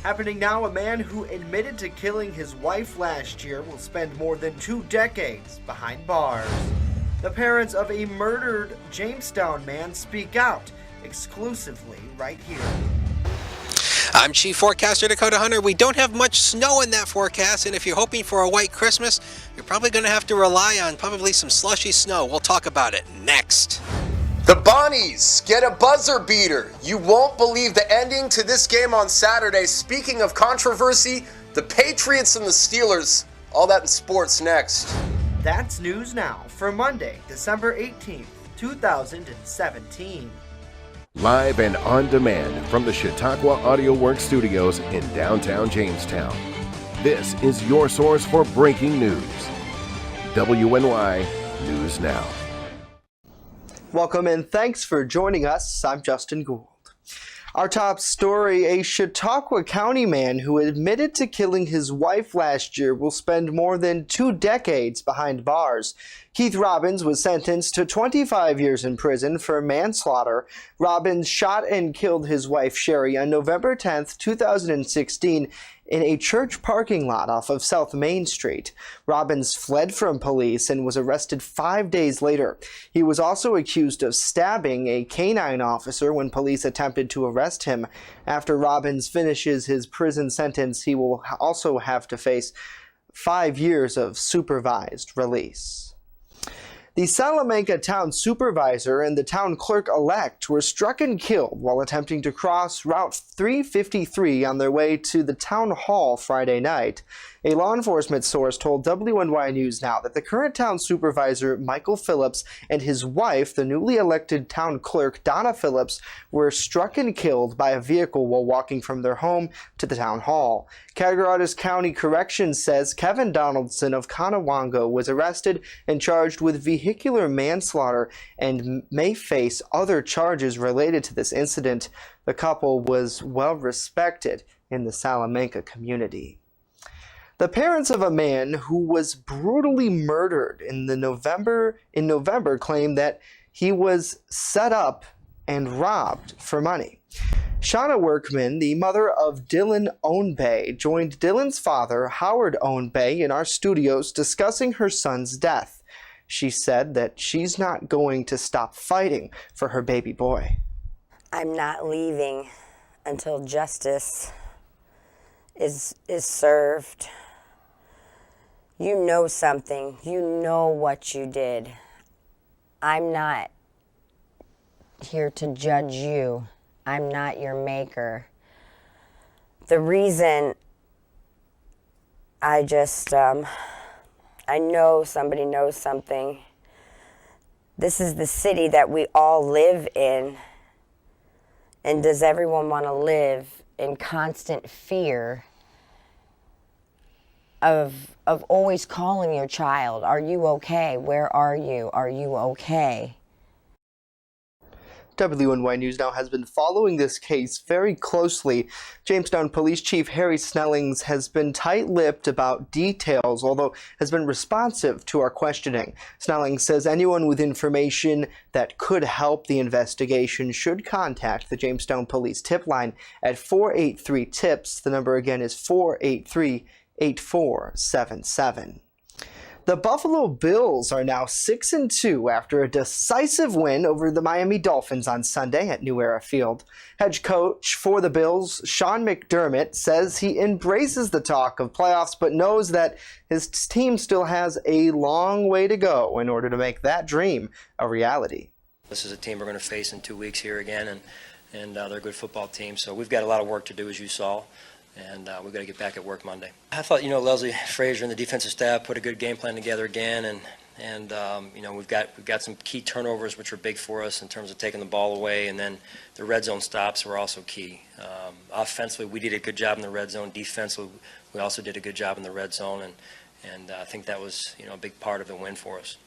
Happening now, a man who admitted to killing his wife last year will spend more than 2 decades behind bars. The parents of a murdered Jamestown man speak out exclusively right here. I'm Chief Forecaster Dakota Hunter. We don't have much snow in that forecast, and if you're hoping for a white Christmas, you're probably going to have to rely on probably some slushy snow. We'll talk about it next. The Bonnies get a buzzer beater. You won't believe the ending to this game on Saturday. Speaking of controversy, the Patriots and the Steelers. All that in sports next. That's News Now for Monday, December 18th, 2017. Live and on demand from the Chautauqua Audio Works studios in downtown Jamestown. This is your source for breaking news. WNY News Now. Welcome and thanks for joining us. I'm Justin Gould. Our top story, a Chautauqua County man who admitted to killing his wife last year will spend more than 2 decades behind bars. Keith Robbins was sentenced to 25 years in prison for manslaughter. Robbins shot and killed his wife Sherry on November 10, 2016 in a church parking lot off of South Main Street. Robbins fled from police and was arrested 5 days later. He was also accused of stabbing a canine officer when police attempted to arrest him. After Robbins finishes his prison sentence, he will also have to face 5 years of supervised release. The Salamanca town supervisor and the town clerk-elect were struck and killed while attempting to cross Route 353 on their way to the town hall Friday night. A law enforcement source told WNY News Now that the current town supervisor, Michael Phillips, and his wife, the newly elected town clerk, Donna Phillips, were struck and killed by a vehicle while walking from their home to the town hall. Cattaraugus County Corrections says Kevin Donaldson of Conowongo was arrested and charged with vehicular manslaughter and may face other charges related to this incident. The couple was well respected in the Salamanca community. The parents of a man who was brutally murdered in November claim that he was set up and robbed for money. Shauna Workman, the mother of Dylan Ownbay, joined Dylan's father, Howard Ownbay, in our studios discussing her son's death. She said that she's not going to stop fighting for her baby boy. I'm not leaving until justice is served. You know something. You know what you did. I'm not here to judge you. I'm not your maker. The reason I know somebody knows something. This is the city that we all live in. And does everyone want to live in constant fear of always calling your child, are you okay? Where are you? Are you okay? WNY News Now has been following this case very closely. Jamestown Police Chief Harry Snellings has been tight-lipped about details, although has been responsive to our questioning. Snellings says anyone with information that could help the investigation should contact the Jamestown Police tip line at 483-TIPS. The number again is 483-8477. The Buffalo Bills are now 6-2 after a decisive win over the Miami Dolphins on Sunday at New Era Field. Head coach for the Bills, Sean McDermott, says he embraces the talk of playoffs but knows that his team still has a long way to go in order to make that dream a reality. This is a team we're going to face in 2 weeks here again, and they're a good football team, so we've got a lot of work to do, as you saw. And we've got to get back at work Monday. I thought, Leslie Frazier and the defensive staff put a good game plan together again, and we've got some key turnovers which are big for us in terms of taking the ball away, and then the red zone stops were also key. Offensively, we did a good job in the red zone. Defensively, we also did a good job in the red zone, and I think that was a big part of the win for us.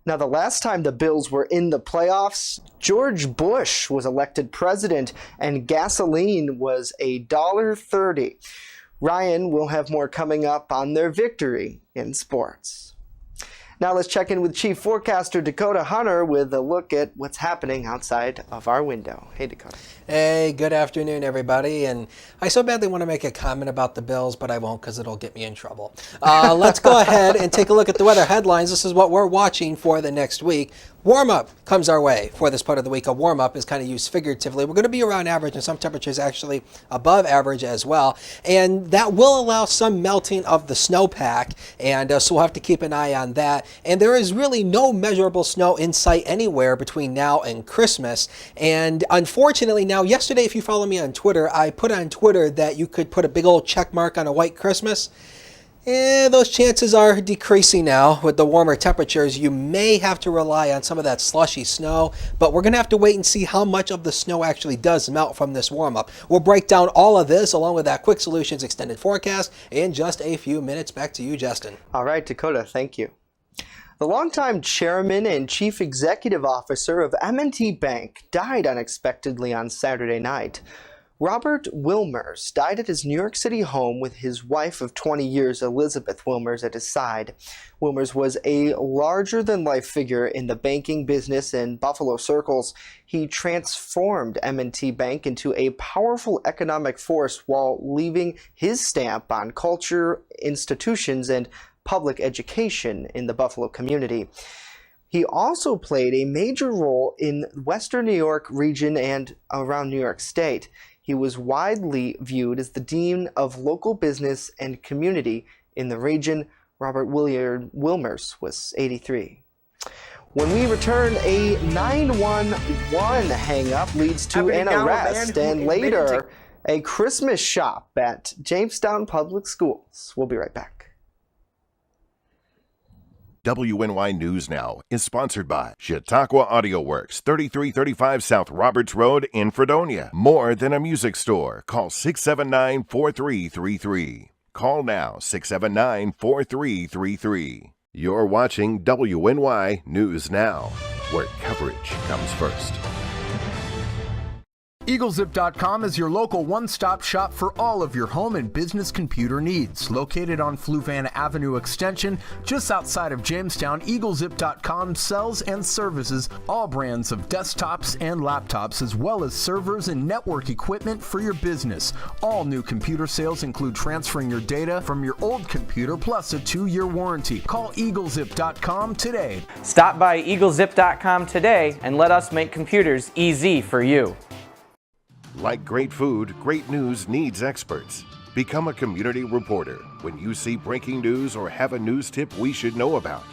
Now, the last time the Bills were in the playoffs, George Bush was elected president and gasoline was $1.30. Ryan will have more coming up on their victory in sports. Now let's check in with Chief Forecaster Dakota Hunter with a look at what's happening outside of our window. Hey, Dakota. Hey, good afternoon, everybody. And I so badly want to make a comment about the Bills, but I won't because it'll get me in trouble. Let's go ahead and take a look at the weather headlines. This is what we're watching for the next week. Warm-up comes our way for this part of the week. A warm-up is kind of used figuratively. We're going to be around average, and some temperatures actually above average as well. And that will allow some melting of the snowpack, and so we'll have to keep an eye on that. And there is really no measurable snow in sight anywhere between now and Christmas. And unfortunately now, yesterday, if you follow me on Twitter, I put on Twitter that you could put a big old check mark on a white Christmas. Those chances are decreasing now with the warmer temperatures. You may have to rely on some of that slushy snow, but we're going to have to wait and see how much of the snow actually does melt from this warm-up. We'll break down all of this along with that Quick Solutions extended forecast in just a few minutes. Back to you, Justin. All right, Dakota, thank you. The longtime chairman and chief executive officer of M&T Bank died unexpectedly on Saturday night. Robert Wilmers died at his New York City home with his wife of 20 years, Elizabeth Wilmers, at his side. Wilmers was a larger-than-life figure in the banking business in Buffalo circles. He transformed M&T Bank into a powerful economic force while leaving his stamp on culture, institutions, and public education in the Buffalo community. He also played a major role in Western New York region and around New York State. He was widely viewed as the dean of local business and community in the region. Robert Wilmers was 83. When we return, a 911 hang-up leads to an arrest, and later, a Christmas shop at Jamestown Public Schools. We'll be right back. WNY News Now is sponsored by Chautauqua Audio Works, 3335 South Roberts Road in Fredonia. More than a music store. Call 679-4333. Call now, 679-4333. You're watching WNY News Now, where coverage comes first. EagleZip.com is your local one-stop shop for all of your home and business computer needs. Located on Fluvan Avenue Extension, just outside of Jamestown, EagleZip.com sells and services all brands of desktops and laptops, as well as servers and network equipment for your business. All new computer sales include transferring your data from your old computer, plus a 2-year warranty. Call EagleZip.com today. Stop by EagleZip.com today and let us make computers easy for you. Like great food, great news needs experts. Become a community reporter when you see breaking news or have a news tip we should know about.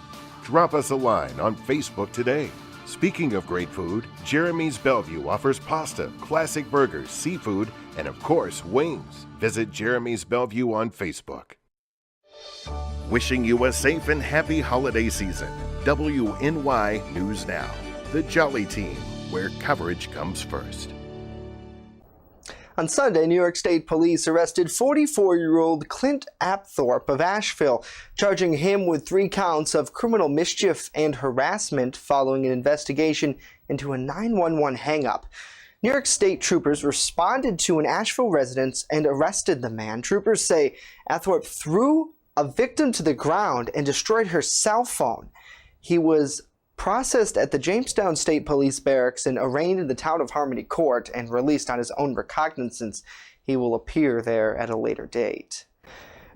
Drop us a line on Facebook today. Speaking of great food, Jeremy's Bellevue offers pasta, classic burgers, seafood, and of course, wings. Visit Jeremy's Bellevue on Facebook. Wishing you a safe and happy holiday season. WNY News Now, the Jolly Team, where coverage comes first. On Sunday, New York State Police arrested 44-year-old Clint Apthorpe of Asheville, charging him with 3 counts of criminal mischief and harassment following an investigation into a 911 hang-up. New York State troopers responded to an Asheville residence and arrested the man. Troopers say Apthorpe threw a victim to the ground and destroyed her cell phone. He was processed at the Jamestown State Police Barracks and arraigned in the Town of Harmony Court and released on his own recognizance. He will appear there at a later date.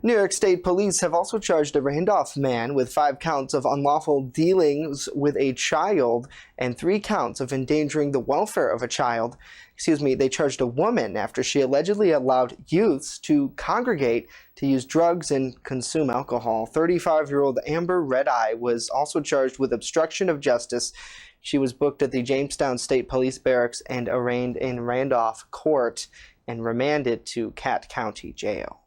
New York State Police have also charged a Randolph man with 5 counts of unlawful dealings with a child and 3 counts of endangering the welfare of a child. They charged a woman after she allegedly allowed youths to congregate to use drugs and consume alcohol. 35-year-old Amber Redeye was also charged with obstruction of justice. She was booked at the Jamestown State Police Barracks and arraigned in Randolph Court and remanded to Cat County Jail.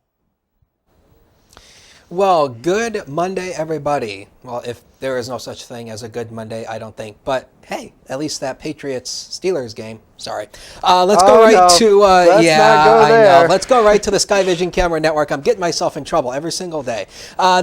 Well, good Monday, everybody. Well, if there is no such thing as a good Monday, I don't think. But hey, at least that Patriots-Steelers game. Sorry. Let's go right to Let's not go there. I know. Let's go right to the Sky Vision Camera Network. I'm getting myself in trouble every single day.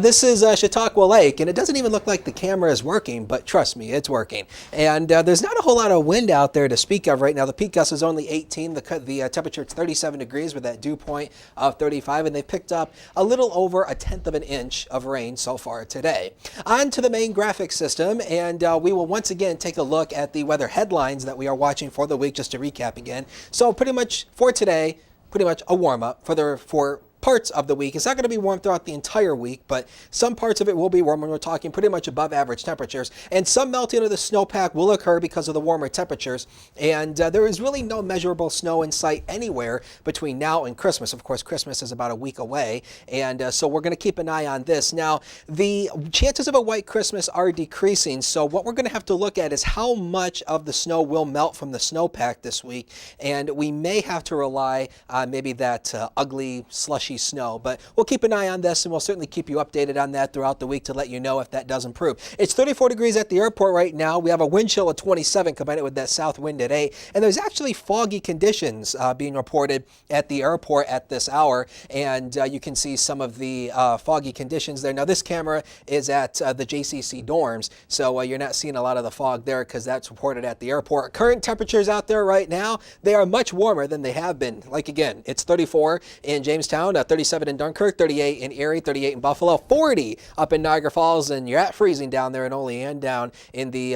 This is Chautauqua Lake, and it doesn't even look like the camera is working, but trust me, it's working. And there's not a whole lot of wind out there to speak of right now. The peak gust is only 18. The temperature is 37 degrees with that dew point of 35, and they picked up a little over 1/10 of an inch of rain so far today. on to the main graphic system, and we will once again take a look at the weather headlines that we are watching for the week, just to recap again. So pretty much for today, pretty much a warm-up for parts of the week. It's not going to be warm throughout the entire week, but some parts of it will be warm, and we're talking pretty much above average temperatures. And some melting of the snowpack will occur because of the warmer temperatures. And there is really no measurable snow in sight anywhere between now and Christmas. Of course, Christmas is about a week away, and so we're going to keep an eye on this. Now, the chances of a white Christmas are decreasing, so what we're going to have to look at is how much of the snow will melt from the snowpack this week, and we may have to rely on maybe that ugly, slushy snow, but we'll keep an eye on this, and we'll certainly keep you updated on that throughout the week to let you know if that does improve. It's 34 degrees at the airport right now. We have a wind chill of 27 combined with that south wind at 8, and there's actually foggy conditions being reported at the airport at this hour, and you can see some of the foggy conditions there. Now, this camera is at the JCC dorms, so you're not seeing a lot of the fog there because that's reported at the airport. Current temperatures out there right now, they are much warmer than they have been. Like, again, it's 34 in Jamestown, 37 in Dunkirk, 38 in Erie, 38 in Buffalo, 40 up in Niagara Falls, and you're at freezing down there in Olean, down in the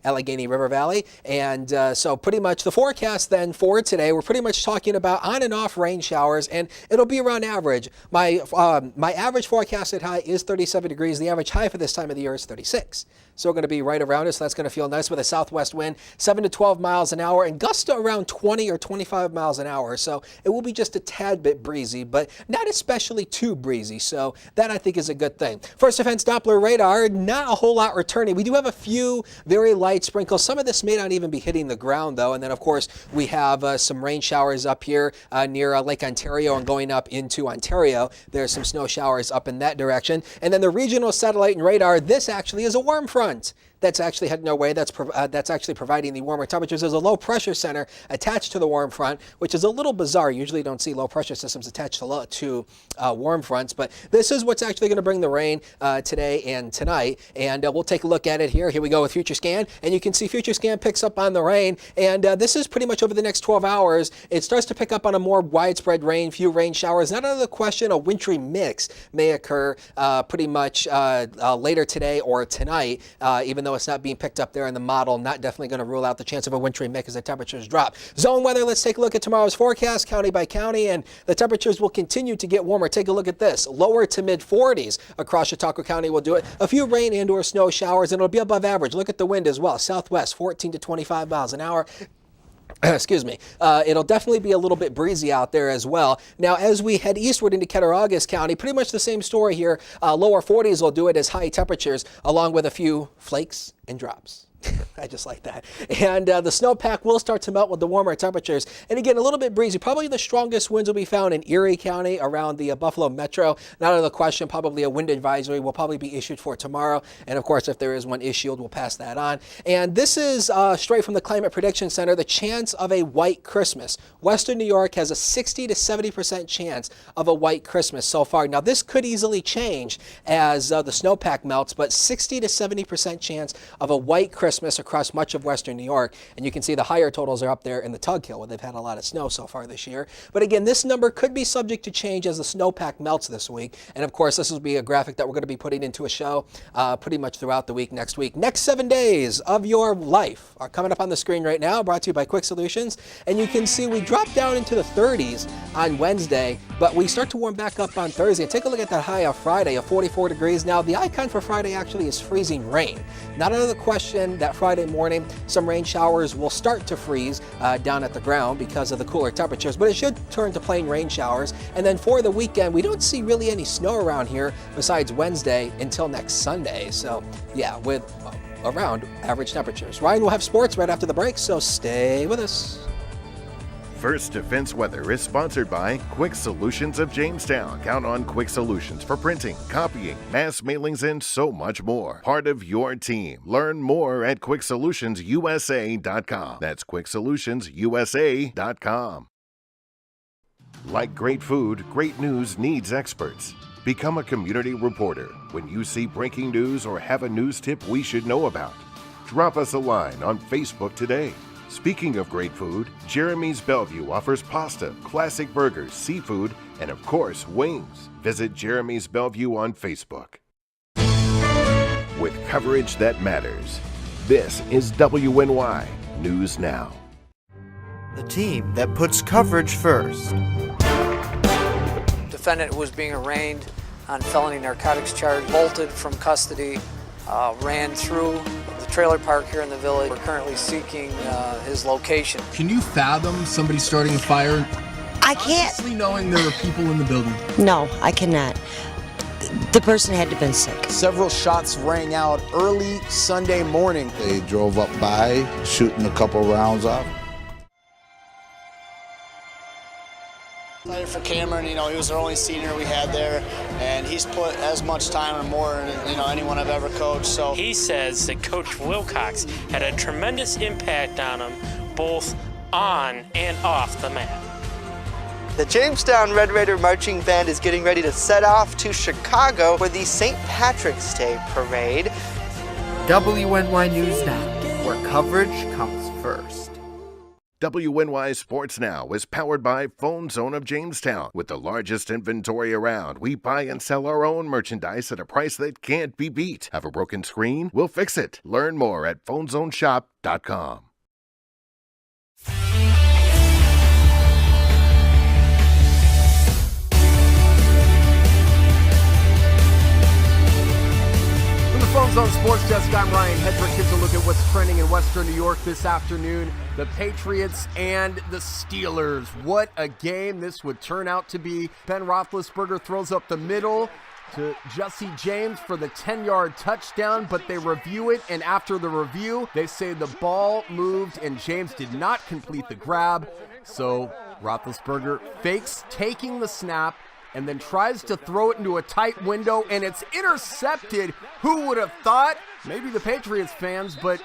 Allegheny River Valley. And so pretty much the forecast then for today, we're pretty much talking about on and off rain showers, and it'll be around average. My average forecasted high is 37 degrees. The average high for this time of the year is 36. So we're going to be right around it, so that's going to feel nice with a southwest wind, 7 to 12 miles an hour, and gusts around 20 or 25 miles an hour. So it will be just a tad bit breezy, but not especially too breezy. So that, I think, is a good thing. First defense Doppler radar, not a whole lot returning. We do have a few very light sprinkles. Some of this may not even be hitting the ground, though. And then, of course, we have some rain showers up here near Lake Ontario and going up into Ontario. There's some snow showers up in that direction. And then the regional satellite and radar, this actually is a warm front that's actually heading our way. That's actually providing the warmer temperatures. There's a low pressure center attached to the warm front, which is a little bizarre. Usually you don't see low pressure systems attached to warm fronts, but this is what's actually going to bring the rain today and tonight. And we'll take a look at it here. Here we go with Future Scan, and you can see Future Scan picks up on the rain, and this is pretty much over the next 12 hours. It starts to pick up on a more widespread rain, few rain showers. Not out of the question, a wintry mix may occur pretty much later today or tonight, even though it's not being picked up there in the model. Not definitely going to rule out the chance of a wintry mix as the temperatures drop. Zone weather, let's take a look at tomorrow's forecast, county by county, and the temperatures will continue to get warmer. Take a look at this. Lower to mid 40s across Chautauqua County will do it. A few rain and or snow showers, and it'll be above average. Look at the wind as well. Southwest, 14 to 25 miles an hour. Excuse me. It'll definitely be a little bit breezy out there as well. Now, as we head eastward into Cattaraugus County, pretty much the same story here. Lower 40s will do it as high temperatures, along with a few flakes and drops. I just like that. And the snowpack will start to melt with the warmer temperatures. And again, a little bit breezy. Probably the strongest winds will be found in Erie County around the Buffalo Metro. Not out of the question, probably a wind advisory will probably be issued for tomorrow. And of course, if there is one issued, we'll pass that on. And this is straight from the Climate Prediction Center, the chance of a white Christmas. Western New York has a 60 to 70% chance of a white Christmas so far. Now, this could easily change as the snowpack melts, but 60 to 70% chance of a white Christmas across much of Western New York. And you can see the higher totals are up there in the Tug Hill, where they've had a lot of snow so far this year. But again, this number could be subject to change as the snowpack melts this week. And of course, this will be a graphic that we're going to be putting into a show pretty much throughout the week next week. Next 7 days of your life are coming up on the screen right now, brought to you by Quick Solutions. And you can see we drop down into the 30s on Wednesday, but we start to warm back up on Thursday. And take a look at that high of Friday of 44 degrees. Now, the icon for Friday actually is freezing rain. Not out of the question that Friday morning some rain showers will start to freeze down at the ground because of the cooler temperatures, but it should turn to plain rain showers. And then for the weekend, we don't see really any snow around here besides Wednesday until next Sunday. So yeah, with around average temperatures. Ryan will have sports right after the break, so stay with us. First Defense Weather is sponsored by Quick Solutions of Jamestown. Count on Quick Solutions for printing, copying, mass mailings, and so much more. Part of your team. Learn more at QuickSolutionsUSA.com. That's QuickSolutionsUSA.com. Like great food, great news needs experts. Become a community reporter. When you see breaking news or have a news tip we should know about, drop us a line on Facebook today. Speaking of great food, Jeremy's Bellevue offers pasta, classic burgers, seafood, and of course, wings. Visit Jeremy's Bellevue on Facebook. with coverage that matters. This is WNY News Now. The team that puts coverage first. Defendant who was being arraigned on felony narcotics charge bolted from custody, ran through the trailer park here in the village. We're currently seeking his location. Can you fathom somebody starting a fire? I can't. Honestly, knowing there were people in the building. No, I cannot. The person had to have been sick. Several shots rang out early Sunday morning. They drove up by, shooting a couple rounds off. Excited for Cameron, he was the only senior we had there, and he's put as much time or more than anyone I've ever coached. So he says that Coach Wilcox had a tremendous impact on him, both on and off the mat. The Jamestown Red Raider Marching Band is getting ready to set off to Chicago for the St. Patrick's Day Parade. WNY News Now, where coverage comes first. WNY Sports Now is powered by Phone Zone of Jamestown. With the largest inventory around, we buy and sell our own merchandise at a price that can't be beat. Have a broken screen? We'll fix it. Learn more at phonezoneshop.com. Phone Zone Sports Desk, I'm Ryan Hedrick. Here's a look at what's trending in Western New York this afternoon. The Patriots and the Steelers. What a game this would turn out to be. Ben Roethlisberger throws up the middle to Jesse James for the 10-yard touchdown, but they review it, and after the review, they say the ball moved and James did not complete the grab. So Roethlisberger fakes taking the snap, and then tries to throw it into a tight window, and it's intercepted. Who would have thought? Maybe the Patriots fans, but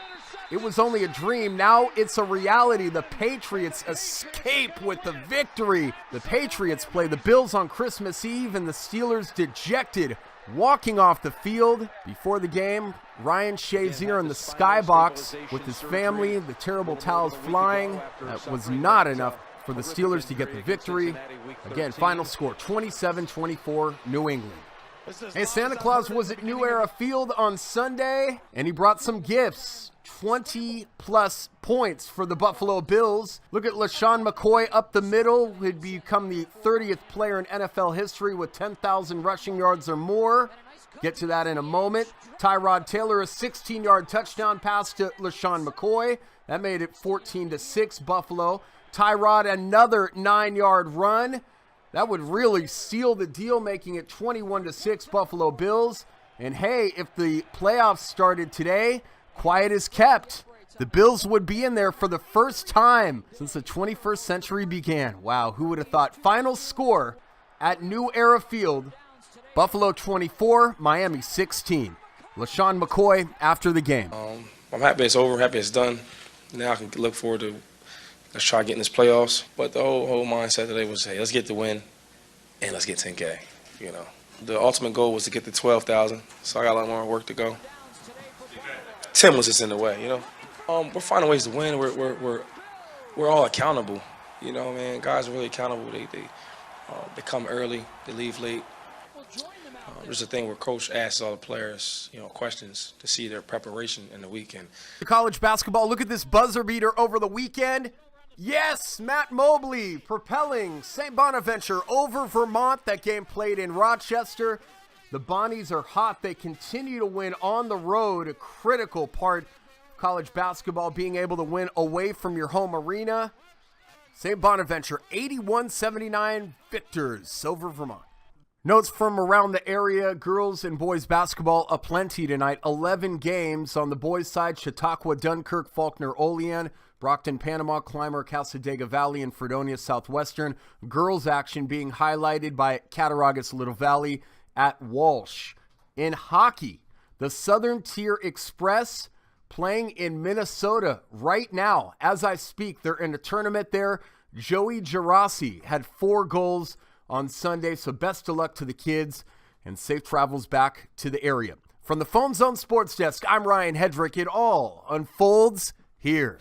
it was only a dream. Now it's a reality. The Patriots escape with the victory. The Patriots play the Bills on Christmas Eve, and the Steelers dejected, walking off the field. Before the game, Ryan Shazier in the skybox with his family, the terrible towels flying. That was not enough for the Steelers to get the victory. Again, final score 27-24, New England. Hey, Santa Claus was at New Era Field on Sunday, and he brought some gifts. 20-plus points for the Buffalo Bills. Look at LaShawn McCoy up the middle, who'd become the 30th player in NFL history with 10,000 rushing yards or more. Get to that in a moment. Tyrod Taylor, a 16-yard touchdown pass to LaShawn McCoy. That made it 14-6 Buffalo. Tyrod, another 9-yard run. That would really seal the deal, making it 21-6 Buffalo Bills. And hey, if the playoffs started today, quiet is kept. The Bills would be in there for the first time since the 21st century began. Wow, who would have thought? Final score at New Era Field, Buffalo 24, Miami 16. LaShawn McCoy after the game. I'm happy it's over, happy it's done. Now I can look forward to let's try getting this playoffs. But the whole mindset today was, hey, let's get the win and let's get 10K. The ultimate goal was to get to 12,000, so I got a lot more work to go. 10 was just in the way, We're finding ways to win. We're all accountable, man. Guys are really accountable. They come early, they leave late. There's a thing where coach asks all the players, questions to see their preparation in the weekend. The college basketball, look at this buzzer beater over the weekend. Yes, Matt Mobley propelling St. Bonaventure over Vermont. That game played in Rochester. The Bonnies are hot. They continue to win on the road, a critical part of college basketball, being able to win away from your home arena. St. Bonaventure, 81-79 victors over Vermont. Notes from around the area, girls and boys basketball aplenty tonight. 11 games on the boys' side, Chautauqua, Dunkirk, Faulkner, Olean, Brockton, Panama, Clymer, Casadega Valley, and Fredonia Southwestern. Girls action being highlighted by Cattaraugus Little Valley at Walsh. In hockey, the Southern Tier Express playing in Minnesota right now. As I speak, they're in a tournament there. Joey Girassi had 4 goals on Sunday, so best of luck to the kids and safe travels back to the area. From the Phone Zone Sports Desk, I'm Ryan Hedrick. It all unfolds here.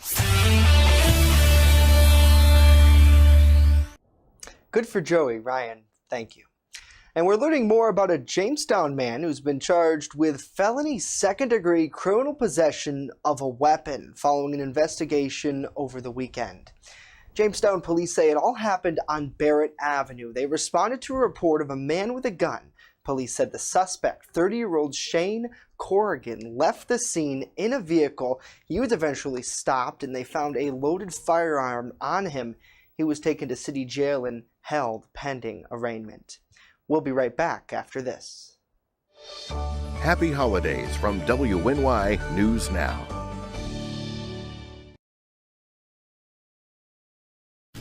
Good for Joey, Ryan. Thank you. And we're learning more about a Jamestown man who's been charged with felony second-degree criminal possession of a weapon following an investigation over the weekend. Jamestown police say it all happened on Barrett Avenue. They responded to a report of a man with a gun. Police said the suspect, 30-year-old Shane Corrigan, left the scene in a vehicle. He was eventually stopped, and they found a loaded firearm on him. He was taken to city jail and held pending arraignment. We'll be right back after this. Happy holidays from WNY News Now.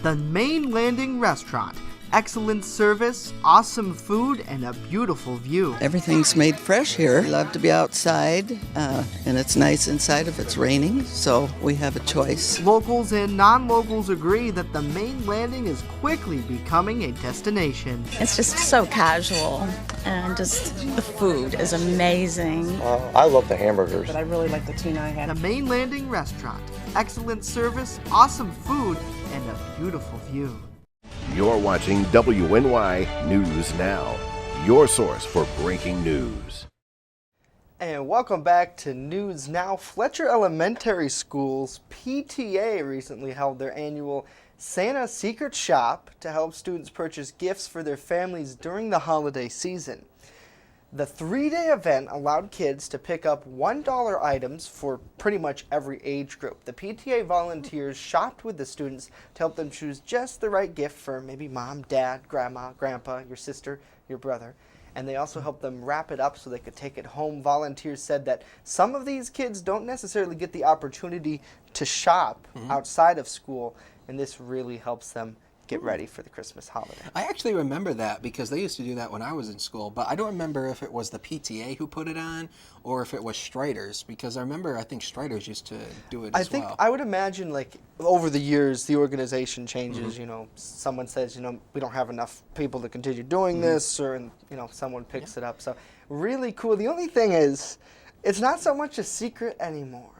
The Main Landing Restaurant. Excellent service, awesome food, and a beautiful view. Everything's made fresh here. We love to be outside, and it's nice inside if it's raining, so we have a choice. Locals and non-locals agree that the Main Landing is quickly becoming a destination. It's just so casual, and just the food is amazing. I love the hamburgers. But I really like the tuna I had. The Main Landing Restaurant. Excellent service, awesome food, and a beautiful view. You're watching WNY News Now, your source for breaking news. And welcome back to News Now. Fletcher Elementary School's PTA recently held their annual Santa Secret Shop to help students purchase gifts for their families during the holiday season. The 3-day event allowed kids to pick up $1 items for pretty much every age group. The PTA volunteers shopped with the students to help them choose just the right gift for maybe mom, dad, grandma, grandpa, your sister, your brother. And they also helped them wrap it up so they could take it home. Volunteers said that some of these kids don't necessarily get the opportunity to shop outside of school, and this really helps them get ready for the Christmas holiday. I actually remember that because they used to do that when I was in school, but I don't remember if it was the PTA who put it on or if it was Striders, because I think Striders used to do it as well. I would imagine, like, over the years, the organization changes. You know, someone says, you know, we don't have enough people to continue doing this, or, you know, someone picks it up. So really cool. The only thing is, it's not so much a secret anymore.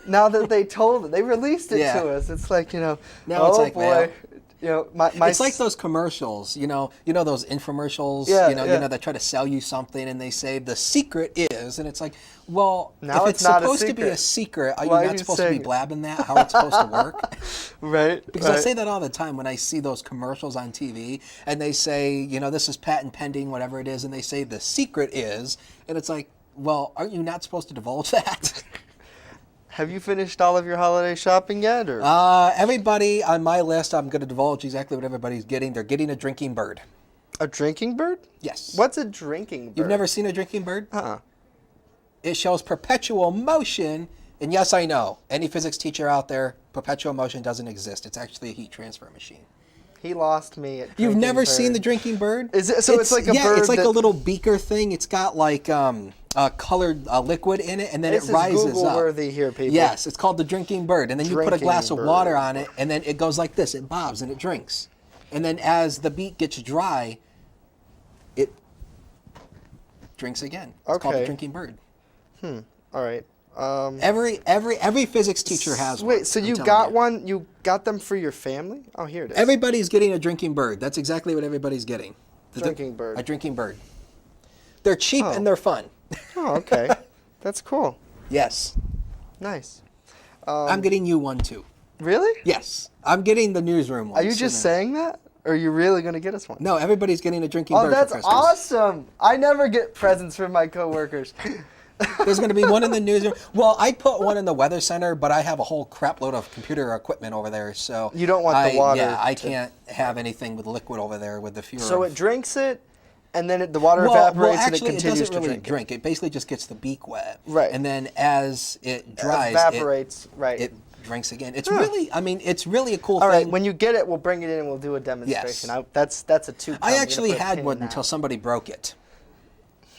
Now that they told it, they released it to us. It's like, you know, now it's like, boy. well, you know, it's like those commercials, you know those infomercials, you know, that try to sell you something and they say the secret is, and it's like, well, now if it's supposed to be a secret, are you not supposed to be blabbing that how it's supposed to work? Right. Because I say that all the time when I see those commercials on TV and they say, you know, this is patent pending, whatever it is, and they say the secret is, and it's like, well, aren't you not supposed to divulge that? Have you finished all of your holiday shopping yet? Or? Everybody on my list, I'm going to divulge exactly what everybody's getting. They're getting a drinking bird. A drinking bird? Yes. What's a drinking bird? You've never seen a drinking bird? It shows perpetual motion. And yes, I know. Any physics teacher out there, perpetual motion doesn't exist. It's actually a heat transfer machine. He lost me at You've never seen the drinking bird? Is it? So it's like a bird. Yeah, it's like a little beaker thing. It's got like colored liquid in it, and then it rises up. This is Google-worthy here, people. Yes, it's called the drinking bird. And then you put a glass of water on it, and then it goes like this. It bobs, and it drinks. And then as the beak gets dry, it drinks again. It's called the drinking bird. All right. Every physics teacher has one. Wait, so you got one? You got them for your family? Oh, here it is. Everybody's getting a drinking bird. That's exactly what everybody's getting. Drinking bird. A drinking bird. They're cheap and they're fun. Oh, okay. That's cool. Yes. Nice. I'm getting you one too. Really? Yes. I'm getting the newsroom one. Are you just saying that? Or are you really going to get us one? No, everybody's getting a drinking bird for Christmas. Oh, that's awesome. I never get presents from my coworkers. There's going to be one in the newsroom. Well, I put one in the weather center, but I have a whole crap load of computer equipment over there, so you don't want the water. Yeah, I can't have anything with liquid over there with the fewer. So it drinks it, and then the water evaporates, and it continues to drink. It basically just gets the beak wet. Right. And then as it dries, evaporates. It drinks again. It's really, it's really a cool thing. All right, when you get it, we'll bring it in and we'll do a demonstration. Yes. That's a two. I actually had one until somebody broke it.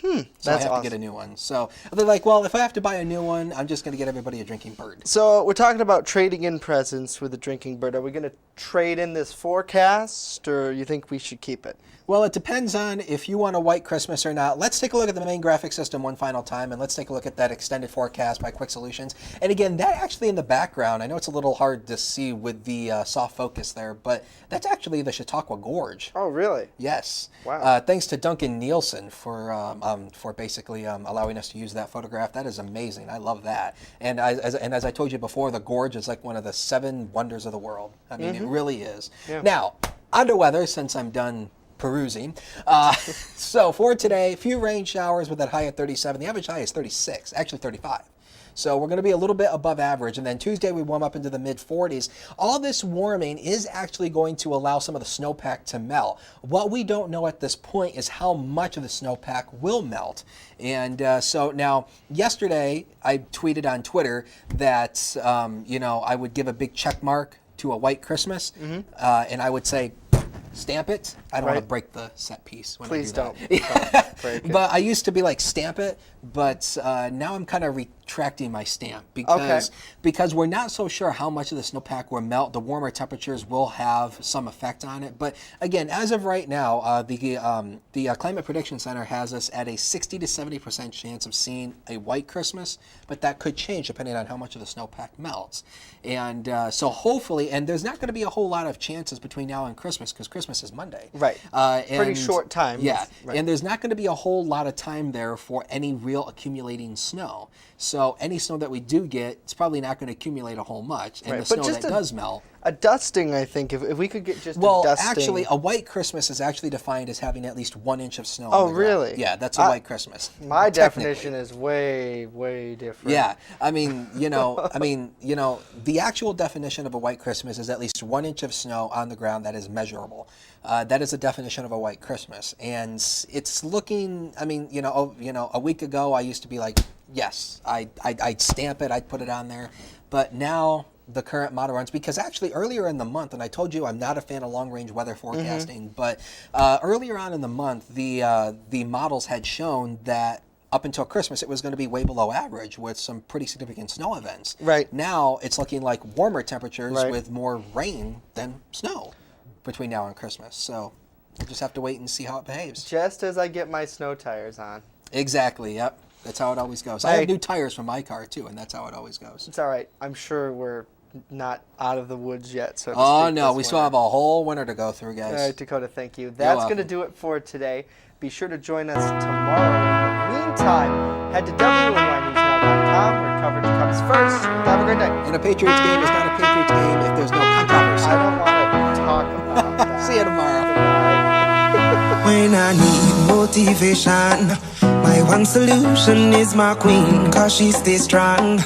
So I have to get a new one. So they're like, well, if I have to buy a new one, I'm just going to get everybody a drinking bird. So we're talking about trading in presents with a drinking bird. Are we going to trade in this forecast, or you think we should keep it? Well, it depends on if you want a white Christmas or not. Let's take a look at the main graphic system one final time, and let's take a look at that extended forecast by Quick Solutions. And again, that actually in the background, I know it's a little hard to see with the soft focus there, but that's actually the Chautauqua Gorge. Oh, really? Yes. Wow. Thanks to Duncan Nielsen for basically allowing us to use that photograph. That is amazing. I love that. And as I told you before, the gorge is like one of the 7 wonders of the world. I mean, it really is. Yeah. Now, on to weather, since I'm done perusing. So for today, a few rain showers with that high at 37. The average high is 36, actually 35. So we're going to be a little bit above average. And then Tuesday, we warm up into the mid-40s. All this warming is actually going to allow some of the snowpack to melt. What we don't know at this point is how much of the snowpack will melt. And so now, yesterday, I tweeted on Twitter that, I would give a big check mark to a white Christmas. And I would say, stamp it. I don't want to break the set piece when Please I do don't. that. Break it. But I used to be like, stamp it, but now I'm kind of retracting my stamp because we're not so sure how much of the snowpack will melt. The warmer temperatures will have some effect on it. But again, as of right now, the Climate Prediction Center has us at a 60 to 70% chance of seeing a white Christmas, but that could change depending on how much of the snowpack melts. And so hopefully, and there's not going to be a whole lot of chances between now and Christmas because Christmas is Monday. Right. Pretty short time. Yeah. Right. And there's not going to be a whole lot of time there for any real accumulating snow. So any snow that we do get, it's probably not going to accumulate a whole much. And the snow that does melt. A dusting, I think, if we could get just a Well, dusting. actually, a white Christmas is actually defined as having at least 1 inch of snow. Oh, on the ground. really? Yeah, that's a white Christmas. My technically. definition is way, way different. Yeah, I mean, the actual definition of a white Christmas is at least 1 inch of snow on the ground that is measurable. That is the definition of a white Christmas, and it's looking. I mean, a week ago I used to be like, yes, I'd stamp it, I'd put it on there, but now the current model runs because actually earlier in the month, and I told you I'm not a fan of long-range weather forecasting, but earlier on in the month, the models had shown that up until Christmas, it was going to be way below average with some pretty significant snow events. Right. Now, it's looking like warmer temperatures with more rain than snow between now and Christmas. So we'll just have to wait and see how it behaves. Just as I get my snow tires on. Exactly, yep. That's how it always goes. I have new tires for my car, too, and that's how it always goes. It's all right. I'm sure we're not out of the woods yet. So to oh, speak, no. We still have a whole winter to go through, guys. All right, Dakota, thank you. That's going to do it for today. Be sure to join us tomorrow. In the meantime, head to WNYNewsNow.com where coverage comes first. Have a great day. And a Patriots game is not a Patriots game if there's no controversy. I don't want to talk about that. See you tomorrow. When I need motivation, my one solution is my queen, 'cause she stays strong.